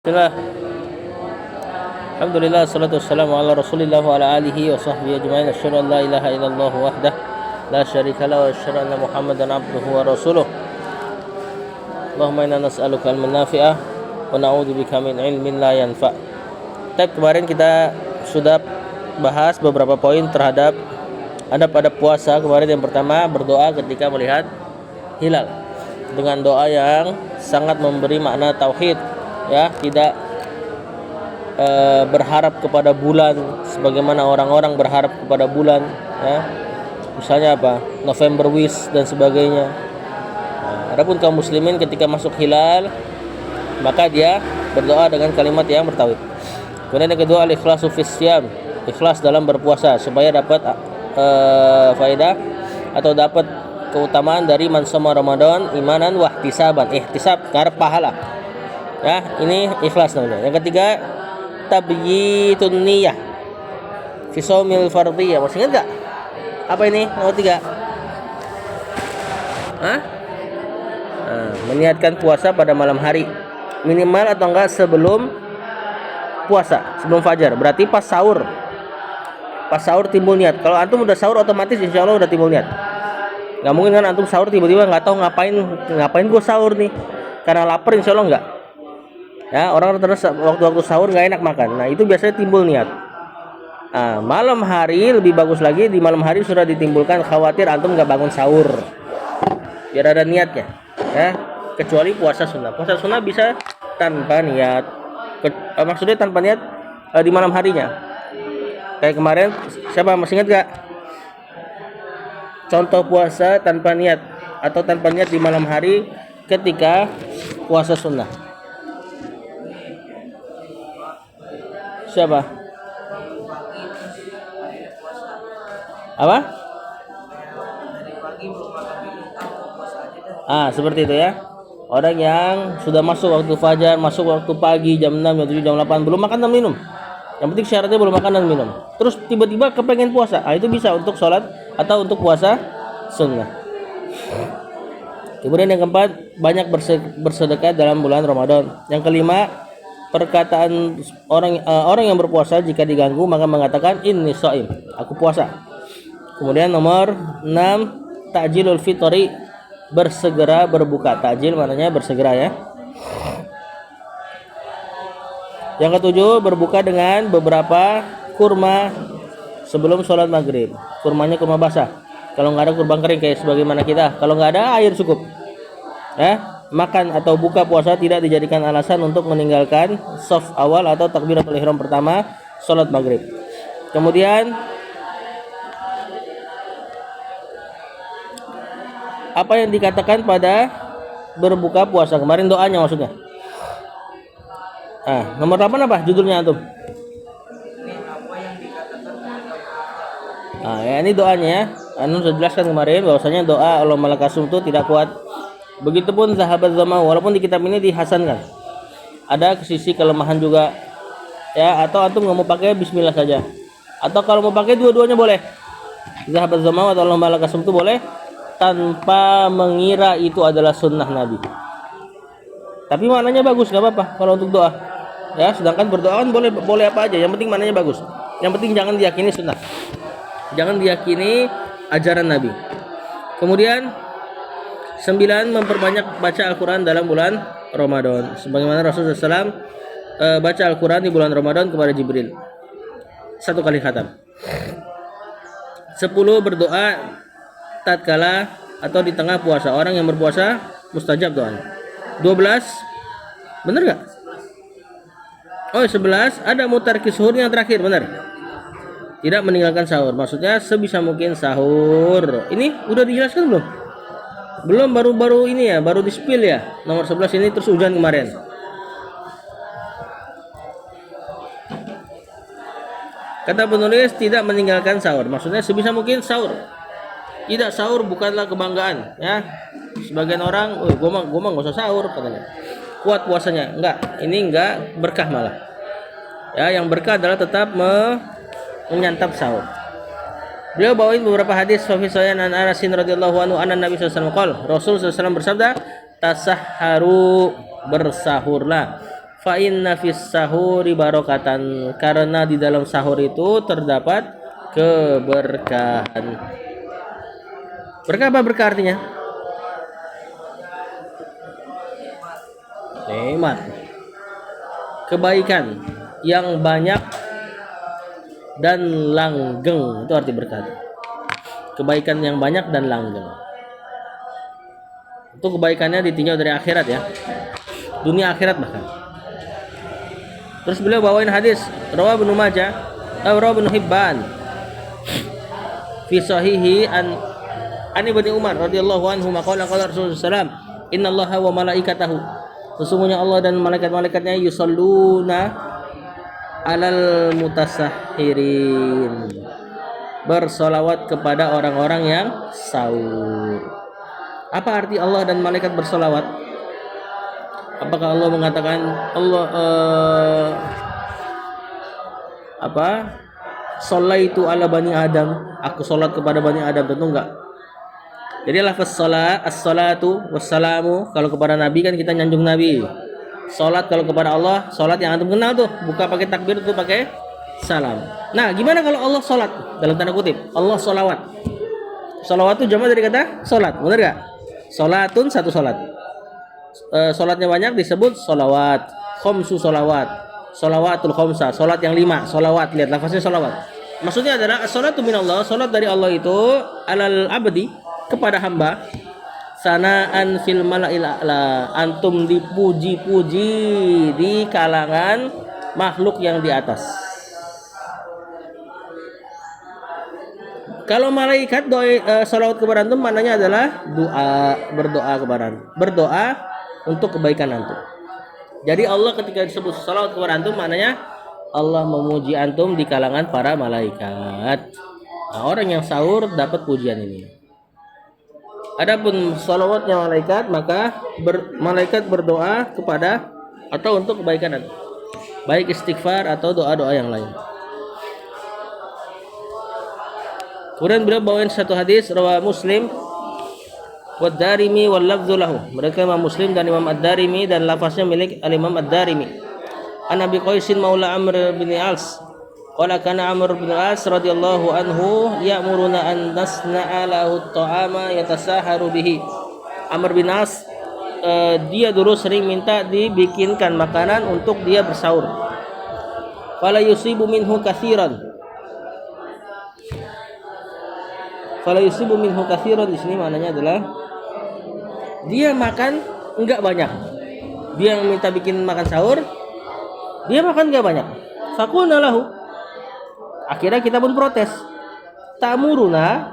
Bismillah. Alhamdulillah, salatu wassalamu ala Rasulillah wa ala alihi wa sahbihi ajma'in. Asyhadu an la ilaha illallah wahdah la syarika lahu wa asyhadu anna Muhammadan abduhu wa rasuluh. Allahumma inna nas'aluka ilman nafi'ah wa na'udzubika min ilmin la yanfa'. Kemarin kita sudah bahas beberapa poin terhadap adab-adab puasa. Kemarin yang pertama, berdoa ketika melihat hilal dengan doa yang sangat memberi makna tauhid, ya, tidak berharap kepada bulan sebagaimana orang-orang berharap kepada bulan, ya. Misalnya apa? November wish dan sebagainya. Adapun kaum muslimin ketika masuk hilal, maka dia berdoa dengan kalimat yang bertauhid. Kemudian yang kedua, al-ikhlasu fis syiyam, ikhlas dalam berpuasa supaya dapat faedah atau dapat keutamaan dari man shoma Ramadan imanan wa ihtisaban. Ihtisab karena pahala. Ya, ini ikhlas namanya. Yang ketiga, tabyitun niyah fi shaumil fardhiyah. Masih ingat enggak? Apa ini? Nomor 3. Meniatkan puasa pada malam hari. Minimal atau enggak sebelum puasa, sebelum fajar. Berarti pas sahur. Pas sahur timbul niat. Kalau antum udah sahur otomatis insya Allah udah timbul niat. Nggak mungkin kan antum sahur tiba-tiba nggak tahu ngapain gue sahur nih. Karena lapar insya Allah nggak. Ya, orang terus waktu-waktu sahur nggak enak makan. Nah, itu biasanya timbul niat. Nah, malam hari lebih bagus lagi, di malam hari sudah ditimbulkan, khawatir antum nggak bangun sahur. Biar ada niatnya, ya. Kecuali puasa sunnah. Puasa sunnah bisa tanpa niat. Maksudnya tanpa niat di malam harinya. Kayak kemarin, siapa masih ingat gak? Contoh puasa tanpa niat atau tanpa niat di malam hari ketika puasa sunnah. Siapa? Apa? Seperti itu ya. Orang yang sudah masuk waktu fajar, masuk waktu pagi jam 6, jam 7, jam 8 belum makan dan minum. Yang penting syaratnya belum makan dan minum. Terus tiba-tiba kepengen puasa. Itu bisa untuk sholat atau untuk puasa sunnah. Kemudian yang keempat, banyak bersedekah dalam bulan Ramadan. Yang kelima, perkataan orang yang berpuasa jika diganggu maka mengatakan inni shaim, aku puasa. Kemudian nomor 6, ta'jilul fitri, bersegera berbuka. Ta'jil maknanya bersegera, ya. Yang ketujuh, berbuka dengan beberapa kurma sebelum sholat maghrib. Kurmanya kurma basah. Kalau nggak ada kurma kering kayak sebagaimana kita. Kalau nggak ada, air cukup. Ya, makan atau buka puasa tidak dijadikan alasan untuk meninggalkan shaf awal atau takbiratul ihram pertama sholat maghrib. Kemudian apa yang dikatakan pada berbuka puasa kemarin, doanya maksudnya. Nomor 8 apa judulnya antum? Ya, ini doanya ya. Antum sudah jelaskan kemarin bahwasanya doa Allahumma lakasum itu tidak kuat. Begitupun sahabat zaman, walaupun di kitab ini dihasankan. Ada sisi kelemahan juga. Ya, atau antum nggak mau pakai bismillah saja. Atau kalau mau pakai dua-duanya boleh. Sahabat zaman atau Allahumma lakasum itu boleh tanpa mengira itu adalah sunnah Nabi. Tapi maknanya bagus, nggak apa-apa kalau untuk doa. Ya, sedangkan berdoa kan boleh apa aja, yang penting maknanya bagus. Yang penting jangan diyakini sunnah. Jangan diyakini ajaran Nabi. Kemudian 9, memperbanyak baca Al-Quran dalam bulan Ramadan. Sebagaimana Rasulullah SAW baca Al-Quran di bulan Ramadan kepada Jibril 1 kali khatam. 10, berdoa tatkala atau di tengah puasa. Orang yang berpuasa mustajab doanya. 12, benar gak? 11, ada mutarki suhur yang terakhir, benar. Tidak meninggalkan sahur. Maksudnya sebisa mungkin sahur. Ini udah dijelaskan belum? Belum, baru ini ya, baru di-spill ya. Nomor 11 ini terus hujan kemarin. Kata penulis tidak meninggalkan sahur. Maksudnya sebisa mungkin sahur. Tidak sahur bukanlah kebanggaan, ya. Sebagian orang, gua mah enggak usah sahur katanya. Kuat puasanya. Enggak, ini enggak berkah malah. Ya, yang berkah adalah tetap menyantap sahur. Beliau bawain beberapa hadis fi sahih an Anas radhiyallahu anhu anna Nabi sallallahu alaihi wasallam Rasul sallallahu bersabda, "Tasahharu, bersahurlah. Fa inna fis sahuri barokatan, karena di dalam sahur itu terdapat keberkahan. Berkah apa berkah artinya? Nikmat. Kebaikan yang banyak dan langgeng, itu arti berkah. Kebaikan yang banyak dan langgeng. Itu kebaikannya ditinjau dari akhirat ya. Dunia akhirat bahkan. Terus beliau bawain hadis rawahu Ibnu Majah, rawahu Ibnu Hibban fi sahihi an Ibnu Umar radhiyallahu anhu maqala qala Rasulullah sallallahu innallaha wa malaikatahu, sesungguhnya Allah dan malaikat-malaikatnya yusalluna alal mutasahhirin, bersolawat kepada orang-orang yang sahur. Apa arti Allah dan malaikat bersolawat? Apakah Allah mengatakan Sholaitu ala bani Adam, aku salat kepada bani Adam? Tentu enggak. Jadi lafaz salat, as-salatu wassalamu, kalau kepada nabi kan kita nyanjung nabi. Salat kalau kepada Allah, salat yang antum kenal tuh, buka pakai takbir tuh pakai salam. Nah, gimana kalau Allah salat? Dalam tanda kutip, Allah salawat. Salawat itu jamak dari kata salat, benar enggak? Salatun, satu salat. Salatnya banyak disebut salawat. Khamsu salawat, salawatul khamsa, salat yang 5, salawat. Lihat lafaznya salawat. Maksudnya adalah as-salatu minallah, salat dari Allah itu alal abdi, kepada hamba, sanaan fil mala'il a'la, antum dipuji-puji di kalangan makhluk yang di atas. Kalau malaikat salawat kepada antum maknanya adalah berdoa kepada antum, berdoa untuk kebaikan antum. Jadi Allah ketika disebut salawat kepada antum maknanya Allah memuji antum di kalangan para malaikat. Nah, orang yang sahur dapat pujian ini. Adapun salawatnya malaikat, maka malaikat berdoa kepada atau untuk kebaikan antum, baik istighfar atau doa-doa yang lain. Kemudian beliau bawain satu hadis rawahu Muslim wa Darimi wal lafdzu lahu. Mereka Imam Muslim dan Imam Ad-Darimi dan lafaznya milik Al-Imam Ad-Darimi. An Abi Qaisin Maula Amr bin Als. Qala kana Amr bin Als radhiyallahu anhu ya'muruna an nasna'a lahu at-ta'ama yatasaharu bihi. Amr bin Als dia dulu sering minta dibikinkan makanan untuk dia bersahur. Fala yusibu minhu katsiran. Fala yusibu minhu katsiran di sini maknanya adalah dia makan enggak banyak. Dia yang minta bikin makan sahur, dia makan enggak banyak. Faqulna lahu, akhirnya kita pun protes. Ta'muruna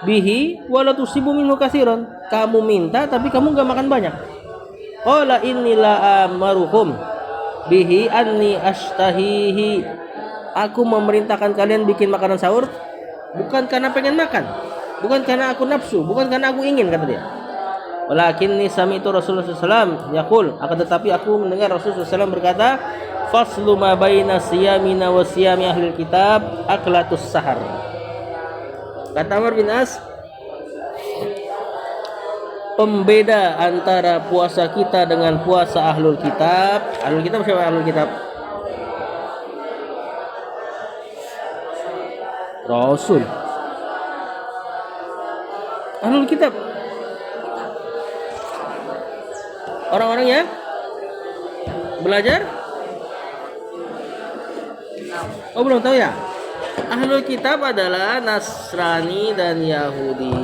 bihi wala tusibu minhu katsiran. Kamu minta tapi kamu enggak makan banyak. Qala inni la amaruhum bihi anni ashtahihi. Aku memerintahkan kalian bikin makanan sahur bukan karena pengen makan, bukan karena aku nafsu, bukan karena aku ingin, kata dia. Walakinni sami'tu Rasulullah SAW yaqul, akan tetapi aku mendengar Rasulullah SAW berkata, faslu ma baina siyamina wa siyami ahlil kitab aklatus sahar. Kata Amr bin As, pembeda antara puasa kita dengan puasa ahlul kitab. Ahlul kitab siapa ahlul kitab? Rasul. Ahlul kitab, orang-orang yang belajar. Oh, belum tahu ya? Ahlul kitab adalah Nasrani dan Yahudi.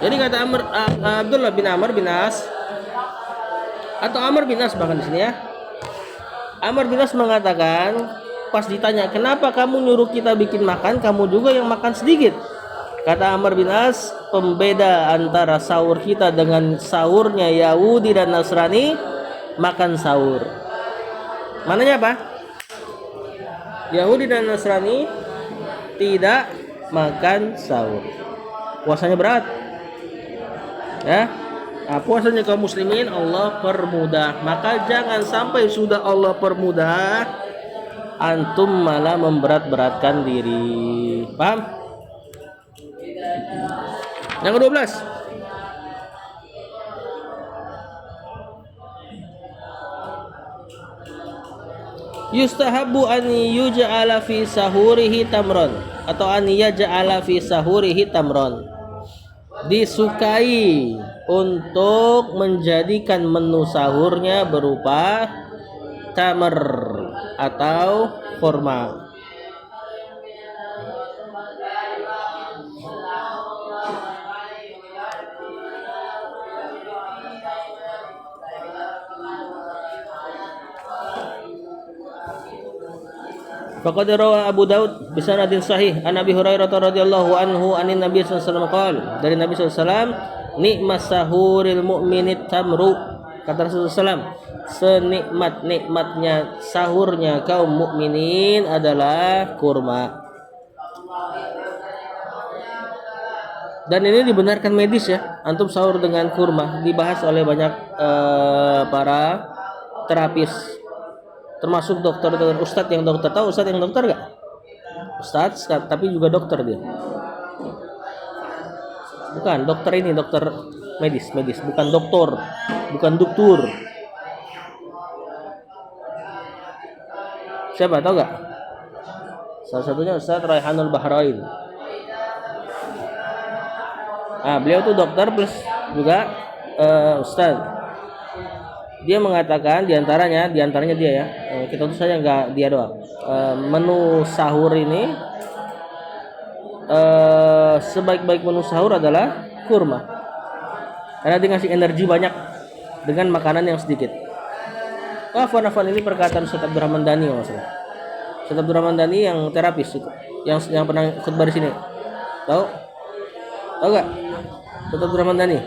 Jadi kata Abdullah bin Amr bin As atau Amr bin As bahkan di sini ya. Amr bin As mengatakan pas ditanya, kenapa kamu nyuruh kita bikin makan, kamu juga yang makan sedikit? Kata Amr bin As, pembeda antara sahur kita dengan sahurnya Yahudi dan Nasrani, makan sahur. Mananya apa? Yahudi dan Nasrani tidak makan sahur. Puasanya berat. Ya. Nah, puasanya kaum muslimin Allah permudah. Maka jangan sampai sudah Allah permudah antum malah memberat-beratkan diri. Paham? Yang ke-12. Yustahabu an yuj'ala fi sahurihi tamron atau an yaj'ala fi sahurihi tamron. Disukai untuk menjadikan menu sahurnya berupa tamar atau kurma. Faqad rawa Abu Daud bi sanadin sahih an Abi Hurairah radhiyallahu anhu anin Nabi sallallahu alaihi wasallam qala, dari Nabi sallallahu alaihi wasallam, nikmas sahuril mu'minit tamru, kata Rasulullah SAW, senikmat-nikmatnya sahurnya kaum mukminin adalah kurma. Dan ini dibenarkan medis ya, antum sahur dengan kurma, dibahas oleh banyak para terapis, termasuk dokter dan ustadz yang dokter. Tahu ustadz yang dokter gak? Ustadz tapi juga dokter dia. Bukan dokter ini, dokter medis, bukan doktor, bukan doktur. Siapa tahu gak? Salah satunya Ustadz Raihanul Bahrain. Beliau tuh dokter plus juga ustadz. Dia mengatakan diantaranya dia ya, kita tuh saja nggak dia doang. Menu sahur ini sebaik-baik menu sahur adalah kurma, karena dia ngasih energi banyak dengan makanan yang sedikit. Afwan ini perkataan Ustaz Abdurrahman Dani kalau salah. Ustaz Abdurrahman Dani yang terapis itu, yang pernah khutbah di sini. Tahu gak? Ustaz Abdurrahman Dani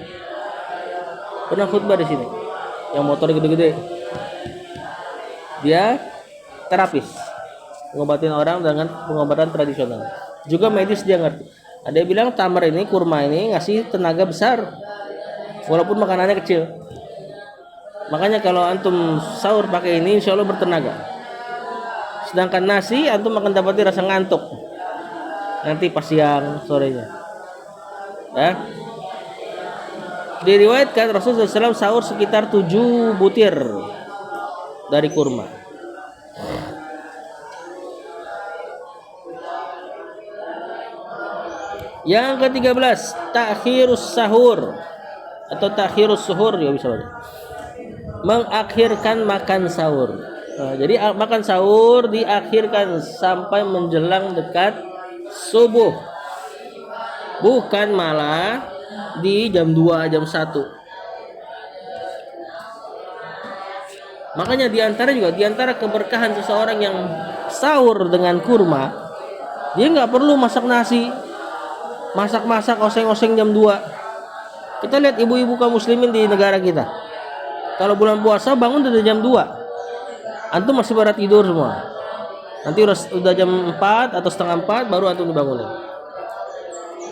pernah khutbah di sini, yang motor gede-gede. Dia terapis, ngobatin orang dengan pengobatan tradisional, juga medis dia ngerti. Ada yang bilang tamar ini, kurma ini ngasih tenaga besar walaupun makanannya kecil. Makanya kalau antum sahur pakai ini insya Allah bertenaga. Sedangkan nasi antum akan dapati rasa ngantuk nanti pas siang sorenya ya. Diriwayatkan Rasulullah SAW sahur sekitar 7 butir dari kurma. Yang ke-13, takhirus sahur atau takhirus suhur ya bisa baca. Mengakhirkan makan sahur. Jadi makan sahur diakhirkan sampai menjelang dekat subuh. Bukan malah di jam 2, jam 1. Makanya diantara keberkahan seseorang yang sahur dengan kurma, dia nggak perlu masak nasi, masak oseng-oseng jam 2. Kita lihat ibu-ibu kaum muslimin di negara kita, kalau bulan puasa bangun dari jam 2, antum masih pada tidur semua. Nanti udah jam 4 atau setengah 4 baru antum dibangunin.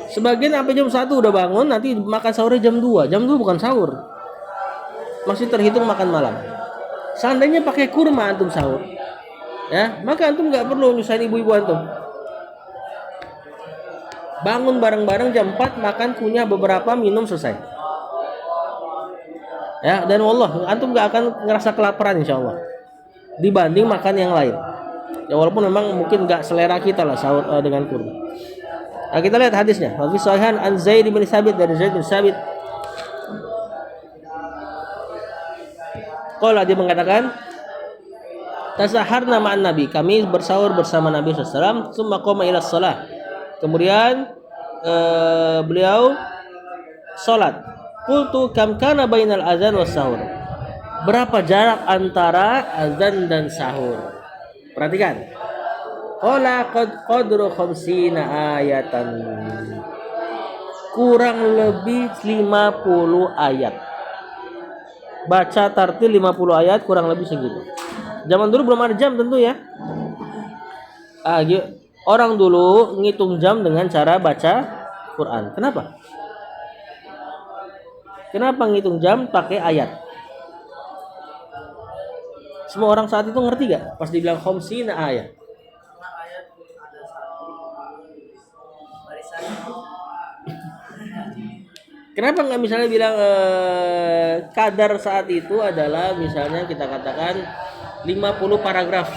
Sebagian sampai jam 1 udah bangun, nanti makan sahurnya jam 2. Jam 2 bukan sahur, masih terhitung makan malam. Seandainya pakai kurma antum sahur ya, maka antum nggak perlu nyusahin ibu-ibu antum. Bangun bareng-bareng jam 4, makan, kunyah beberapa, minum, selesai ya. Dan wallah antum nggak akan ngerasa kelaparan insyaallah dibanding makan yang lain ya, walaupun memang mungkin nggak selera kita lah sahur dengan kurma. Kita lihat hadisnya. Wa fi sahihan an Zaid bin Sabit, dari Zaid bin Sabit. Qala, dia mengatakan, tasaharna ma'an Nabi, kami bersahur bersama Nabi sallallahu alaihi wasallam, tsumma qama ila shalah. Kemudian beliau salat. Qultu kam kana bainal azan was sahur. Berapa jarak antara azan dan sahur? Perhatikan. Qala qadru 50 ayatan. Kurang lebih 50 ayat. Baca tartil 50 ayat kurang lebih segitu. Zaman dulu belum ada jam tentu ya. Orang dulu ngitung jam dengan cara baca Quran. Kenapa? Kenapa ngitung jam pakai ayat? Semua orang saat itu ngerti gak? Pas dibilang 50 ayat. Kenapa nggak misalnya bilang kadar saat itu adalah misalnya kita katakan 50 paragraf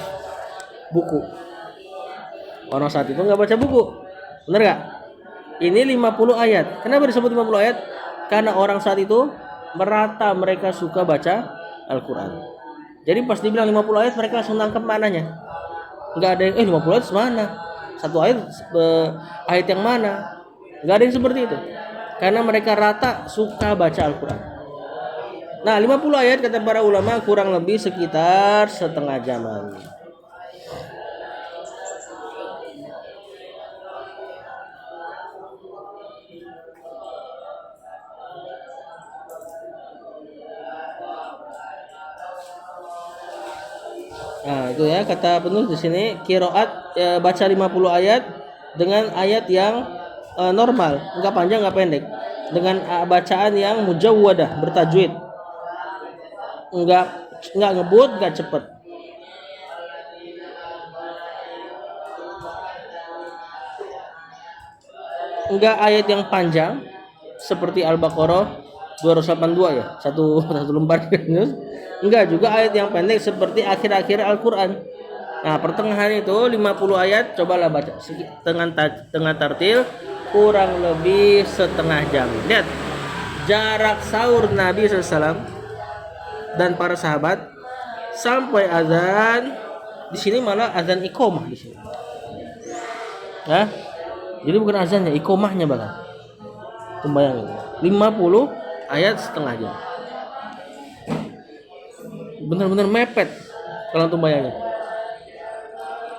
buku. Orang saat itu nggak baca buku. Bener nggak? Ini 50 ayat. Kenapa disebut 50 ayat? Karena orang saat itu merata mereka suka baca Al-Quran. Jadi pas dibilang 50 ayat mereka langsung nangkep maknanya. Nggak ada yang 50 ayat semana? Satu ayat ayat yang mana? Nggak ada yang seperti itu. Karena mereka rata suka baca Al-Quran. Nah 50 ayat kata para ulama kurang lebih sekitar setengah jaman. Nah, itu ya kata penulis di sini qiraat baca 50 ayat dengan ayat yang normal, enggak panjang enggak pendek. Dengan bacaan yang mujawwadah, bertajwid. Enggak ngebut, enggak cepet. Enggak ayat yang panjang seperti Al-Baqarah 282 ya, satu lembar. Enggak juga ayat yang pendek seperti akhir-akhir Al-Qur'an. Nah, pertengahan itu 50 ayat cobalah baca tengah tartil kurang lebih setengah jam. Lihat jarak sahur Nabi SAW dan para sahabat sampai azan. Di sini malah azan iqomah di sini. Nah, jadi bukan azannya, iqomahnya bahkan. Bayangin 50 ayat setengah jam. Benar-benar mepet kalau antum bayangin.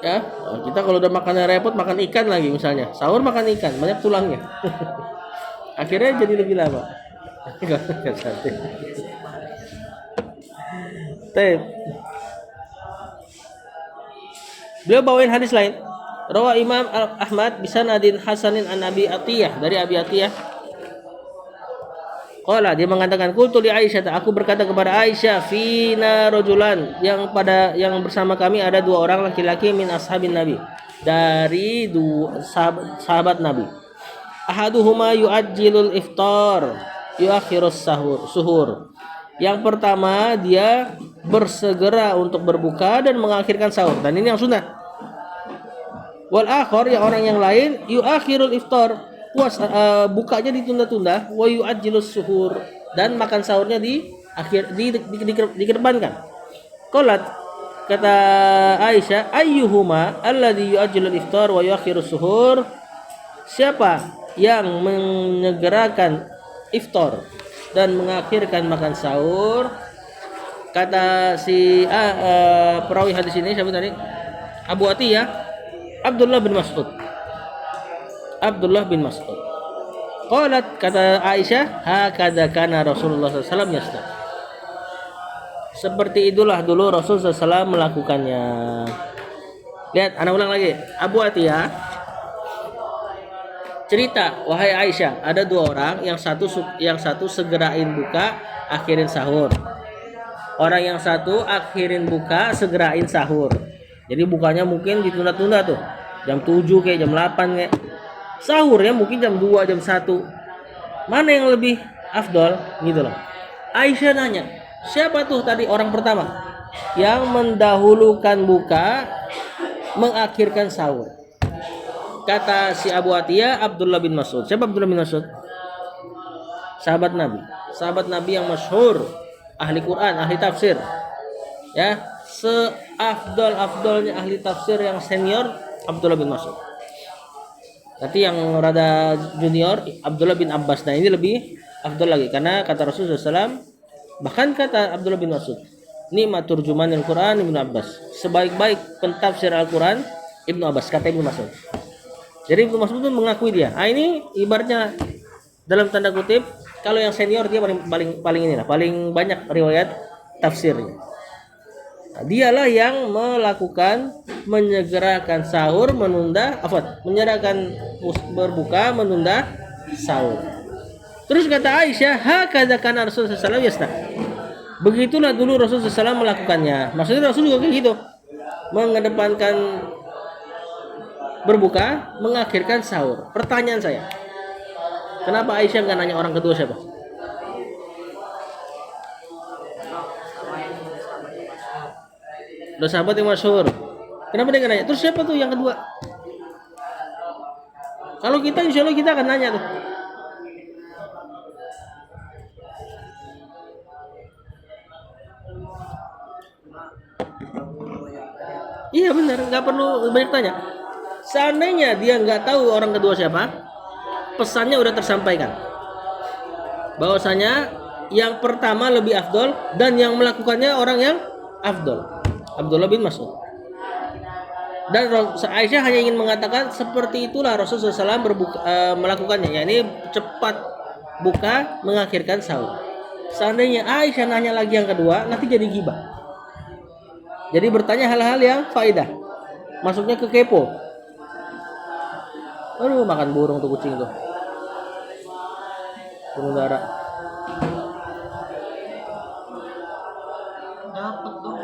Ya, kita kalau udah makannya repot makan ikan lagi misalnya. Sahur makan ikan, banyak tulangnya. Akhirnya jadi lebih lama. Beliau bawain hadis lain. Rawa Imam Ahmad bisanadin hasanin an Abi Atiyah, dari Abi Atiyah. Qala, dia mengatakan qultu li Aisyah, aku berkata kepada Aisyah, fina rajulan, yang bersama kami ada dua orang laki-laki min ashabin Nabi, dari dua sahabat Nabi. Ahaduhuma yu'ajjilul iftar yuakhirus suhur. Yang pertama dia bersegera untuk berbuka dan mengakhirkan sahur, dan ini yang sunnah. Wal akhar, yang orang yang lain yuakhirul iftar, bukanya ditunda-tunda, wa yu'ajjilus suhur, dan makan sahurnya dikedepankan. Qalat, kata Aisyah, ayyuhuma alladhi yu'ajjilul iftar wa yuakhirus suhur, siapa yang menyegerakan iftar dan mengakhirkan makan sahur? Kata si perawi hadis ini siapa tadi? Abu Atiyah, Abdullah bin Mas'ud. Qalat, kata Aisyah, hakadza kana Rasulullah SAW yasna. Seperti itulah dulu Rasul SAW melakukannya. Lihat, anak ulang lagi. Abu Atiyah cerita, wahai Aisyah, ada dua orang, yang satu segerain buka, akhirin sahur. Orang yang satu akhirin buka, segerain sahur. Jadi bukanya mungkin ditunda-tunda tuh. Jam 7 kayak jam 8 kayak. Sahurnya mungkin jam 2, jam 1. Mana yang lebih afdol gitu loh. Aisyah nanya, siapa tuh tadi orang pertama yang mendahulukan buka, mengakhirkan sahur? Kata si Abu Atiyah, Abdullah bin Mas'ud. Siapa Abdullah bin Mas'ud? Sahabat Nabi yang masyhur, ahli Quran, ahli tafsir. Ya, seafdol-afdolnya ahli tafsir yang senior Abdullah bin Mas'ud. Nanti yang rada junior Abdullah bin Abbas. Nah, ini lebih afdol lagi karena kata Rasulullah SAW, bahkan kata Abdullah bin Mas'ud, nikmat turjumanil Quran Ibnu Abbas. Sebaik-baik pentafsir Al-Quran Ibnu Abbas, kata Ibnu Mas'ud. Jadi Ibnu Mas'ud pun mengakui dia. Ini ibaratnya dalam tanda kutip, kalau yang senior dia paling banyak riwayat tafsirnya. Nah, dialah yang melakukan menyegerakan sahur, menyerahkan berbuka, menunda sahur. Terus kata Aisyah, hakadza kana Rasulullah sallallahu alaihi wasallam. Begitulah dulu Rasulullah SAW melakukannya. Maksudnya Rasul juga kayak gitu, mengedepankan berbuka, mengakhirkan sahur. Pertanyaan saya, kenapa Aisyah nggak nanya orang kedua siapa? Udah sahabat yang masyhur. Kenapa dia nggak nanya? Terus siapa tuh yang kedua? Kalau kita insya Allah kita akan nanya tuh. Iya benar, nggak perlu banyak tanya. Seandainya dia nggak tahu orang kedua siapa, pesannya udah tersampaikan. Bahwasanya yang pertama lebih afdol dan yang melakukannya orang yang afdol. Abdullah bin Mas'ud. Dan Aisyah hanya ingin mengatakan seperti itulah Rasulullah SAW melakukannya. Yakni cepat buka, mengakhirkan sahur. Seandainya Aisyah nanya lagi yang kedua, nanti jadi gibah. Jadi bertanya hal-hal yang faedah. Masuknya ke kepo. Aduh, makan burung tuh kucing tuh. Burung dara. Dapat dong.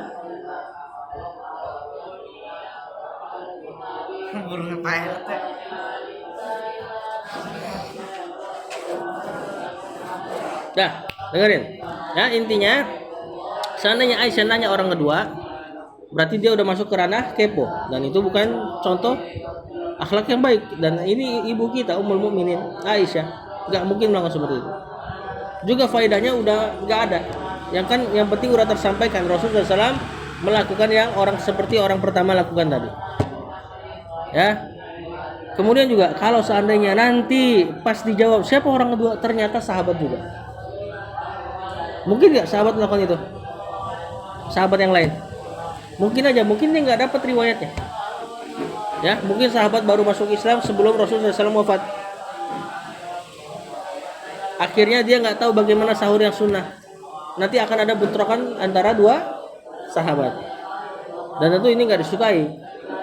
Burung Pak RT. Dah, dengerin. Ya, intinya seandainya Aisyah nanya orang kedua, berarti dia udah masuk ke ranah kepo dan itu bukan contoh akhlak yang baik. Dan ini ibu kita Ummul Mukminin Aisyah nggak mungkin melakukan seperti itu. Juga faedahnya udah nggak ada. Yang penting udah tersampaikan Rasulullah SAW melakukan yang orang seperti orang pertama lakukan tadi. Ya. Kemudian juga kalau seandainya nanti pas dijawab siapa orang kedua, ternyata sahabat juga. Mungkin nggak sahabat melakukan itu? Sahabat yang lain? Mungkin aja, mungkin dia nggak dapat riwayatnya. Ya, mungkin sahabat baru masuk Islam sebelum Rasulullah SAW wafat. Akhirnya dia nggak tahu bagaimana sahur yang sunnah. Nanti akan ada bentrokan antara dua sahabat. Dan tentu ini nggak disukai,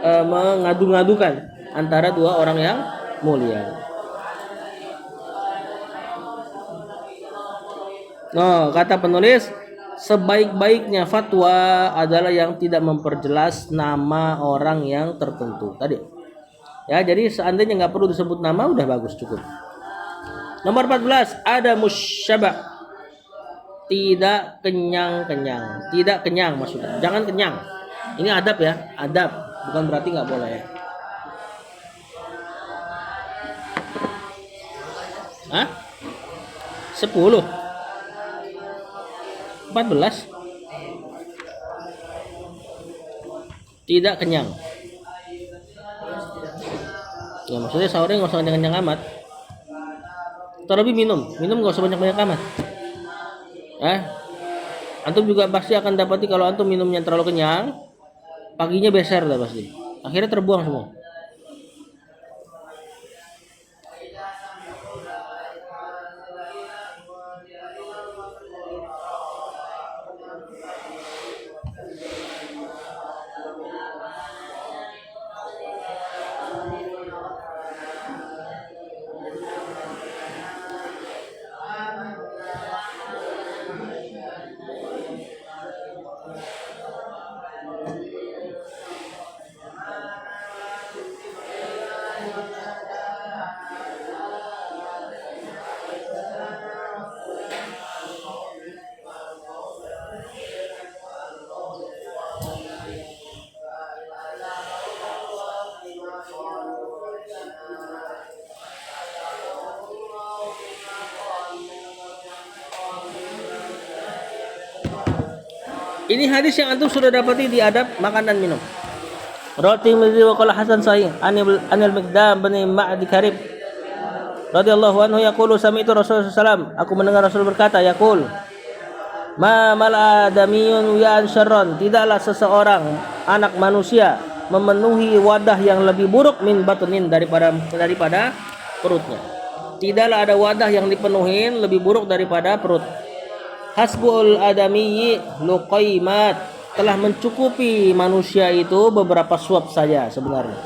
mengadu-ngadukan antara dua orang yang mulia. No, kata penulis, sebaik-baiknya fatwa adalah yang tidak memperjelas nama orang yang tertentu tadi. Ya, jadi seandainya nggak perlu disebut nama udah bagus, cukup. Nomor 14, ada musyabah. Tidak kenyang-kenyang. Tidak kenyang maksudnya. Jangan kenyang. Ini adab ya, adab. Bukan berarti nggak boleh ya. Hah? 10. 14. Tidak kenyang. Ya maksudnya sahurnya nggak usah kenyang-kenyang amat. Terlebih minum nggak usah banyak-banyak amat. Antum juga pasti akan dapati kalau antum minumnya terlalu kenyang, paginya beser dah pasti. Akhirnya terbuang semua. Ini hadis yang antum sudah dapati di adab makan dan minum. Rawati Tirmidzi wa qala Hasan sahih anil Miqdam bin Ma'di Karib radhiyallahu anhu yaqulu sami'tu Rasulullah SAW, aku mendengar Rasul berkata, yaqul ma mal adamiyun ya'an syarran, tidaklah seseorang anak manusia memenuhi wadah yang lebih buruk min batunin daripada perutnya. Tidaklah ada wadah yang dipenuhi lebih buruk daripada perut. Hasbul adamiyyi luqaimat, telah mencukupi manusia itu beberapa suap saja sebenarnya.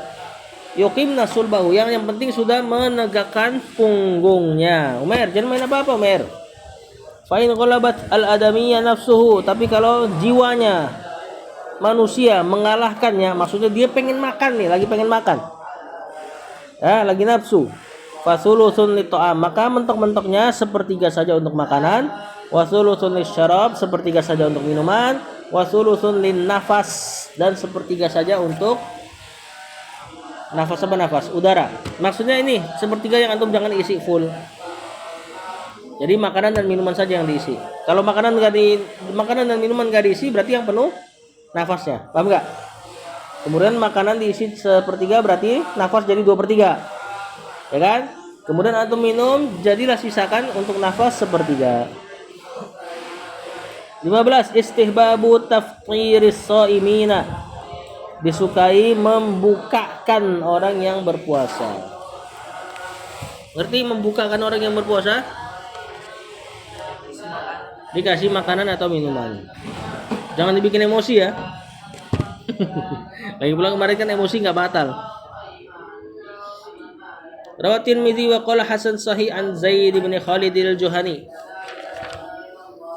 Yuqimna sulbahu, yang penting sudah menegakkan punggungnya. Umair, jangan main apa-apa Umair. Fa in ghalabat al adamiyya nafsuhu, tapi kalau jiwanya manusia mengalahkannya, maksudnya dia pengen makan nih, lagi pengen makan. Ya, lagi nafsu. Fasulusun lit'am, maka mentok-mentoknya sepertiga saja untuk makanan. Wasulusun lisyarab, sepertiga saja untuk minuman. Wasulusun lin nafas, dan sepertiga saja untuk nafas udara. Maksudnya ini sepertiga yang antum jangan isi full. Jadi makanan dan minuman saja yang diisi. Kalau makanan dan minuman nggak diisi berarti yang penuh nafasnya. Paham nggak? Kemudian makanan diisi sepertiga berarti nafas jadi 2/3. Ya kan? Kemudian antum minum jadilah sisakan untuk nafas sepertiga. 15. Istihbabu taftiris shaimina. Disukai membukakan orang yang berpuasa. Ngerti membukakan orang yang berpuasa? Dikasih makanan atau minuman. Jangan dibikin emosi ya. Lagi pula kemarin kan emosi nggak batal. Rawat Tirmidzi wa qala Hasan sahih an Zaid bin Khalid al-Juhani.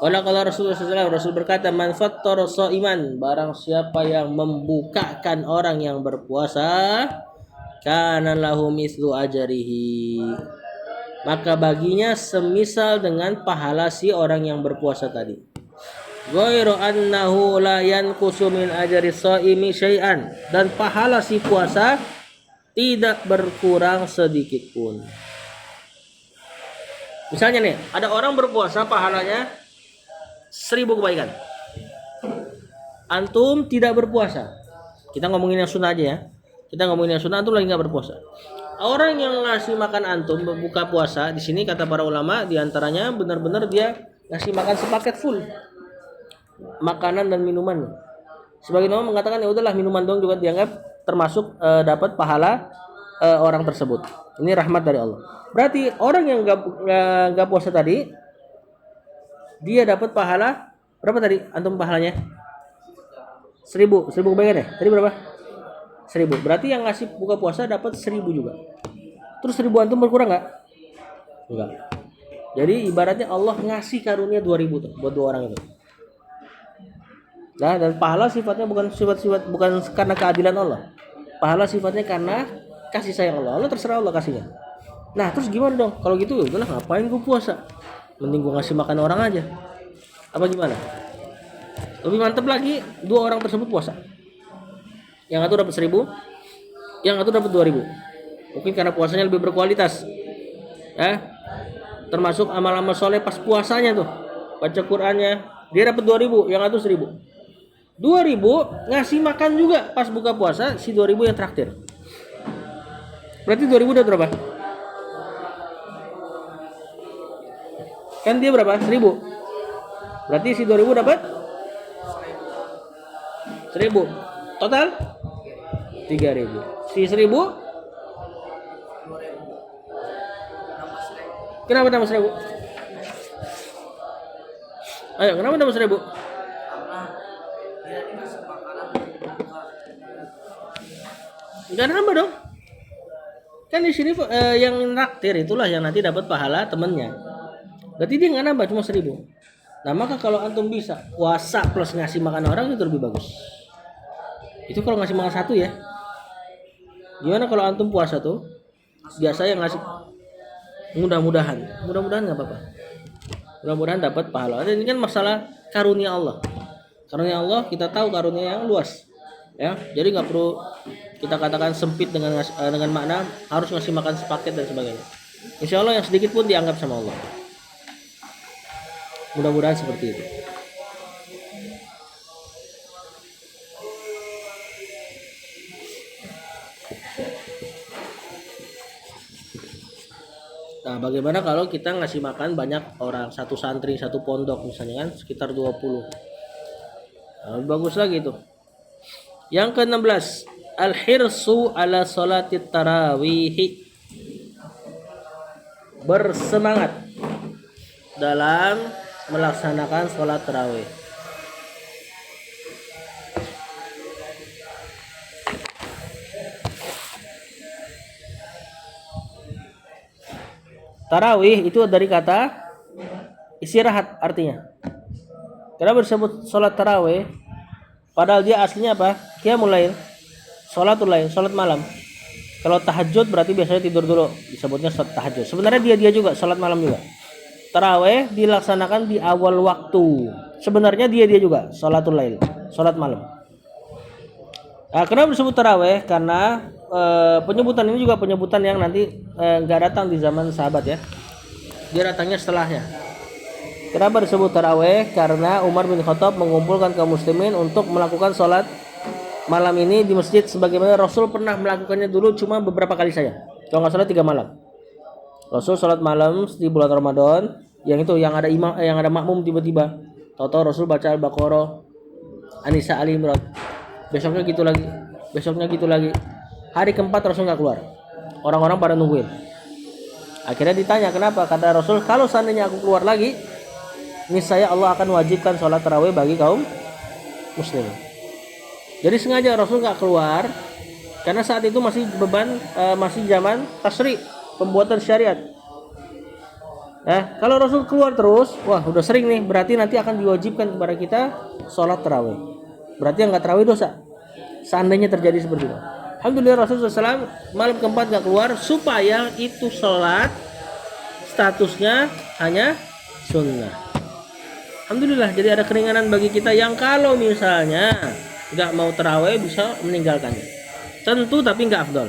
Qala Rasulullah SAW, Rasul berkata, man fattara shaiman, barang siapa yang membukakan orang yang berpuasa, kana lahu mislu ajrihi, maka baginya semisal dengan pahala si orang yang berpuasa tadi. Ghairu annahu la yanqusu min ajri shaimi syai'an, dan pahala si puasa tidak berkurang sedikit pun. Misalnya nih, ada orang berpuasa pahalanya 1000 kebaikan. Antum tidak berpuasa. Kita ngomongin yang sunnah aja ya. Kita ngomongin yang sunnah, antum lagi nggak berpuasa. Orang yang ngasih makan antum berbuka puasa di sini kata para ulama diantaranya benar-benar dia ngasih makan sepaket full makanan dan minuman. Sebagian ulama mengatakan ya udahlah minuman dong juga dianggap termasuk dapat pahala orang tersebut. Ini rahmat dari Allah. Berarti orang yang nggak puasa tadi dia dapat pahala berapa tadi antum pahalanya? 1000 kebaikan ya? Tadi berapa? 1000. Berarti yang ngasih buka puasa dapat 1000 juga. Terus 1000 antum berkurang nggak? Enggak. Jadi ibaratnya Allah ngasih karunia 2000 tuh buat dua orang itu. Nah, dan pahala sifatnya bukan karena keadilan Allah. Pahala sifatnya karena kasih sayang Allah. Allah terserah Allah kasihnya. Nah, terus gimana dong? Kalau gitu ya udahlah ngapain gue puasa? Mending gue ngasih makan orang aja. Apa gimana? Lebih mantap lagi dua orang tersebut puasa. Yang satu dapat 1000, yang satu dapat 2000. Mungkin karena puasanya lebih berkualitas. Ya. Termasuk amal-amal soleh pas puasanya tuh. Baca Qur'annya, dia dapat 2000, yang satu 1000. 2000 ngasih makan juga pas buka puasa, si 2000 yang traktir. Berarti 2000 udah berapa? Kan dia berapa? 1000. Berarti si 2000 dapat 1000. Total 3000. Si 1000 kenapa tambah 1000? Ayo, kenapa tambah 1000? Enggak nambah dong. Kan di sini yang naktir itulah yang nanti dapat pahala temennya. Berarti dia nggak nambah cuma 1000. Nah maka kalau antum bisa puasa plus ngasih makan orang itu lebih bagus. Itu kalau ngasih makan satu ya. Gimana kalau antum puasa tuh biasa yang ngasih mudah-mudahan nggak apa-apa. Mudah-mudahan dapat pahala. Ini kan masalah karunia Allah. Karunia Allah kita tahu karunia yang luas. Ya, jadi nggak perlu kita katakan sempit dengan makna harus ngasih makan sepaket dan sebagainya. Insya Allah yang sedikit pun dianggap sama Allah. Mudah-mudahan seperti itu. Nah, bagaimana kalau kita ngasih makan banyak orang, satu santri, satu pondok misalnya kan sekitar 20. Nah, bagus lagi itu. Yang ke-16, al-hirsu ala sholatit tarawih. Bersemangat dalam melaksanakan sholat tarawih. Tarawih itu dari kata istirahat artinya. Kenapa disebut sholat tarawih? Padahal dia aslinya apa? Qiyamul lail, sholatul lail, sholat malam. Kalau tahajud berarti biasanya tidur dulu, disebutnya sholat tahajud. Sebenarnya dia juga sholat malam juga. Tarawih dilaksanakan di awal waktu. Sebenarnya dia juga sholatul lail, sholat malam. Kenapa disebut taraweh? Karena penyebutan ini juga penyebutan yang nanti nggak datang di zaman sahabat ya. Dia datangnya setelahnya. Kenapa disebut taraweh? Karena Umar bin Khattab mengumpulkan kaum muslimin untuk melakukan sholat malam ini di masjid sebagaimana Rasul pernah melakukannya dulu cuma beberapa kali saja. Kalau nggak salah 3 malam. Rasul sholat malam di bulan Ramadan, yang itu yang ada imam, yang ada makmum tiba-tiba. Tahu-tahu Rasul baca Al-Baqarah, An-Nisa, Ali Imran. Besoknya gitu lagi, besoknya gitu lagi. Hari keempat Rasul nggak keluar. Orang-orang pada nungguin. Akhirnya ditanya kenapa? Kata Rasul, kalau seandainya aku keluar lagi, niscaya Allah akan wajibkan sholat tarawih bagi kaum muslim. Jadi sengaja Rasul nggak keluar karena saat itu masih beban, masih zaman tasri, pembuatan syariat. Kalau Rasul keluar terus, wah udah sering nih, berarti nanti akan diwajibkan kepada kita sholat tarawih. Berarti yang nggak tarawih dosa. Seandainya terjadi seperti itu. Alhamdulillah Rasulullah SAW malam keempat nggak keluar supaya itu sholat statusnya hanya sunnah. Alhamdulillah, jadi ada keringanan bagi kita yang kalau misalnya nggak mau tarawih bisa meninggalkannya. Tentu tapi nggak afdol.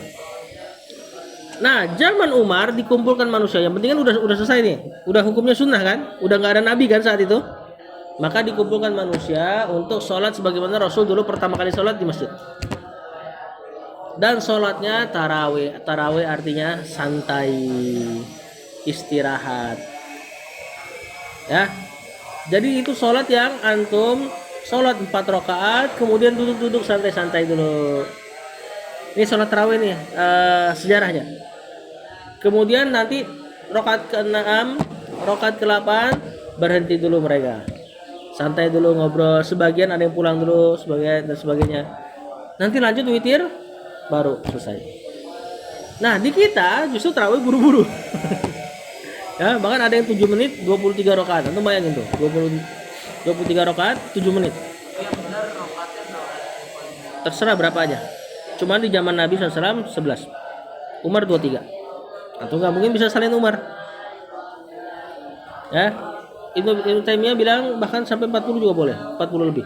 Nah, zaman Umar dikumpulkan manusia, yang penting kan udah selesai nih, udah hukumnya sunnah kan, udah nggak ada nabi kan saat itu. Maka dikumpulkan manusia untuk sholat sebagaimana Rasul dulu pertama kali sholat di masjid. Dan sholatnya tarawih. Tarawih artinya santai, istirahat. Ya, jadi itu sholat yang antum sholat 4 rakaat, kemudian duduk-duduk santai-santai dulu. Ini sholat tarawih nih, sejarahnya. Kemudian nanti rakaat ke-6, rakaat ke-8 berhenti dulu mereka. Santai dulu, ngobrol, sebagian ada yang pulang dulu, sebagian dan sebagainya. Nanti lanjut witir baru selesai. Nah, di kita justru tarawih buru-buru. Ya, bahkan ada yang 7 menit 23 rakaat. Antum bayangin tuh, 23 rakaat 7 menit. Terserah berapa aja. Cuma di zaman Nabi SAW 11. Umar 23. Atau nggak mungkin bisa salin Umar. Ya. Ibnu Taimiyah bilang bahkan sampai 40 juga boleh, 40 lebih.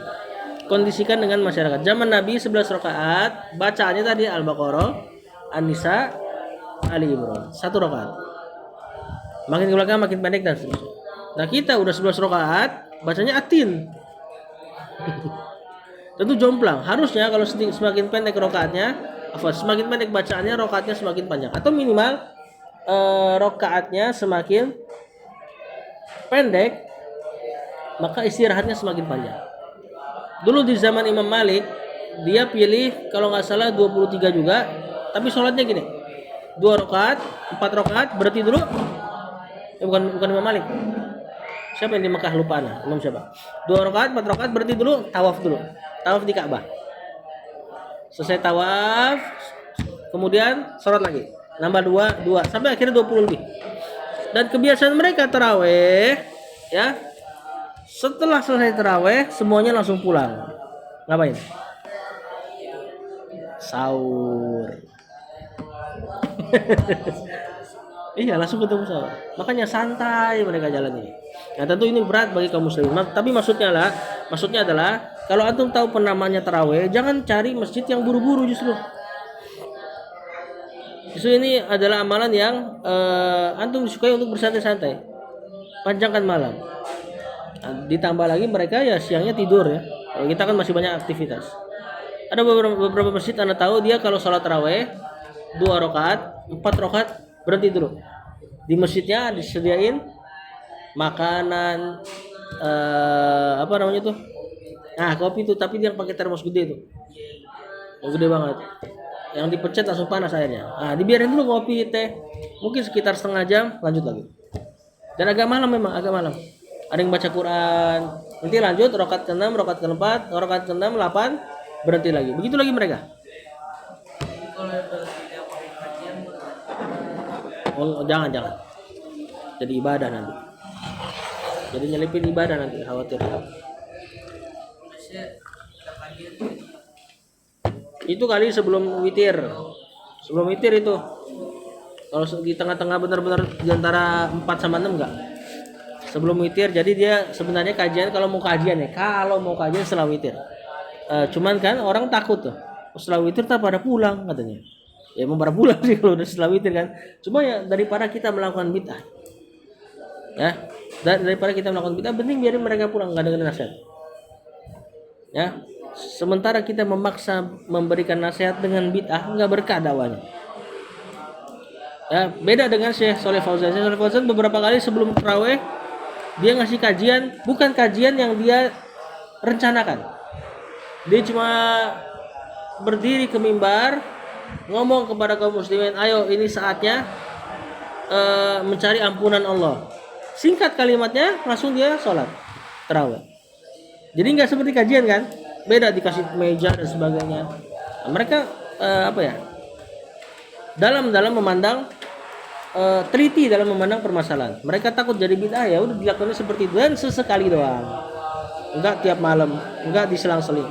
Kondisikan dengan masyarakat. Zaman Nabi 11 rakaat, bacaannya tadi Al-Baqarah, An-Nisa, Ali Imran. 1 rakaat. Makin ke belakang makin pendek dan seterusnya. Nah, kita udah 11 rakaat, bacanya Atin. Tentu jomplang. Harusnya kalau semakin pendek rakaatnya, semakin pendek bacaannya, rakaatnya semakin panjang. Atau minimal rakaatnya semakin pendek, maka istirahatnya semakin panjang. Dulu di zaman Imam Malik, dia pilih kalau nggak salah 23 juga, tapi sholatnya gini, 2 rakaat, 4 rakaat, berhenti dulu. Bukan Imam Malik. Siapa yang di Mekah, lupa nah, Imam siapa? 2 rakaat, 4 rakaat, berhenti dulu, tawaf dulu. Tawaf di Ka'bah. Selesai tawaf, kemudian sholat lagi. Nambah 2 sampai akhirnya 20 lebih. Dan kebiasaan mereka taraweh, ya, setelah selesai taraweh semuanya langsung pulang. Ngapain? Sahur. Iya, langsung ketemu sahur. Makanya santai mereka jalan ini. Nah, tentu ini berat bagi kaum muslimin. Tapi maksudnya adalah kalau antum tahu penamanya taraweh, jangan cari masjid yang buru-buru justru. Justru ini adalah amalan yang antum disukai untuk bersantai-santai. Panjangkan malam. Nah, ditambah lagi mereka ya siangnya tidur ya. Kalau kita kan masih banyak aktivitas. Ada beberapa masjid Anda tahu dia kalau sholat taraweh 2 rakaat, 4 rakaat berhenti dulu. Di masjidnya disediain makanan, apa namanya tuh? Nah, kopi tuh, tapi dia pakai termos gede tuh. Yang gede banget. Yang dipencet langsung panas airnya. Nah, dibiarin dulu ngopi, teh. Mungkin sekitar setengah jam, lanjut lagi. Dan agak malam memang, agak malam. Ada yang baca Quran. Nanti lanjut, rakaat ke-6, rakaat ke-4, rakaat ke-6, 8, berhenti lagi. Begitu lagi mereka. Oh, jangan. Jadi ibadah nanti. Jadi nyelipin ibadah nanti, khawatir. Itu kali sebelum witir. Sebelum witir itu. Kalau di tengah-tengah benar-benar di antara 4 sama 6 enggak. Sebelum witir, jadi dia sebenarnya kajian kalau mau kajian setelah witir. Cuman kan orang takut tuh. setelah witir tak pada pulang katanya. Ya emang pada pulang sih kalau udah setelah witir kan. Cuma ya daripada kita melakukan bid'ah. Ya, daripada kita melakukan bid'ah, penting biarin mereka pulang nggak dengerin nasihat. Ya, sementara kita memaksa memberikan nasihat dengan bid'ah, nggak berkah dakwanya. Ya, beda dengan Syekh Shalih Fauzan. Syekh Shalih Fauzan beberapa kali sebelum tarawih dia ngasih kajian, bukan kajian yang dia rencanakan. Dia cuma berdiri ke mimbar, ngomong kepada kaum muslimin, ayo ini saatnya mencari ampunan Allah. Singkat kalimatnya, langsung dia sholat tarawih. Jadi nggak seperti kajian kan? Beda dikasih meja dan sebagainya. Nah, mereka apa ya? Dalam memandang teliti dalam memandang permasalahan. Mereka takut jadi bid'ah, ya udah dilakukan seperti itu dan sesekali doang. Enggak tiap malam, enggak diselang-seling.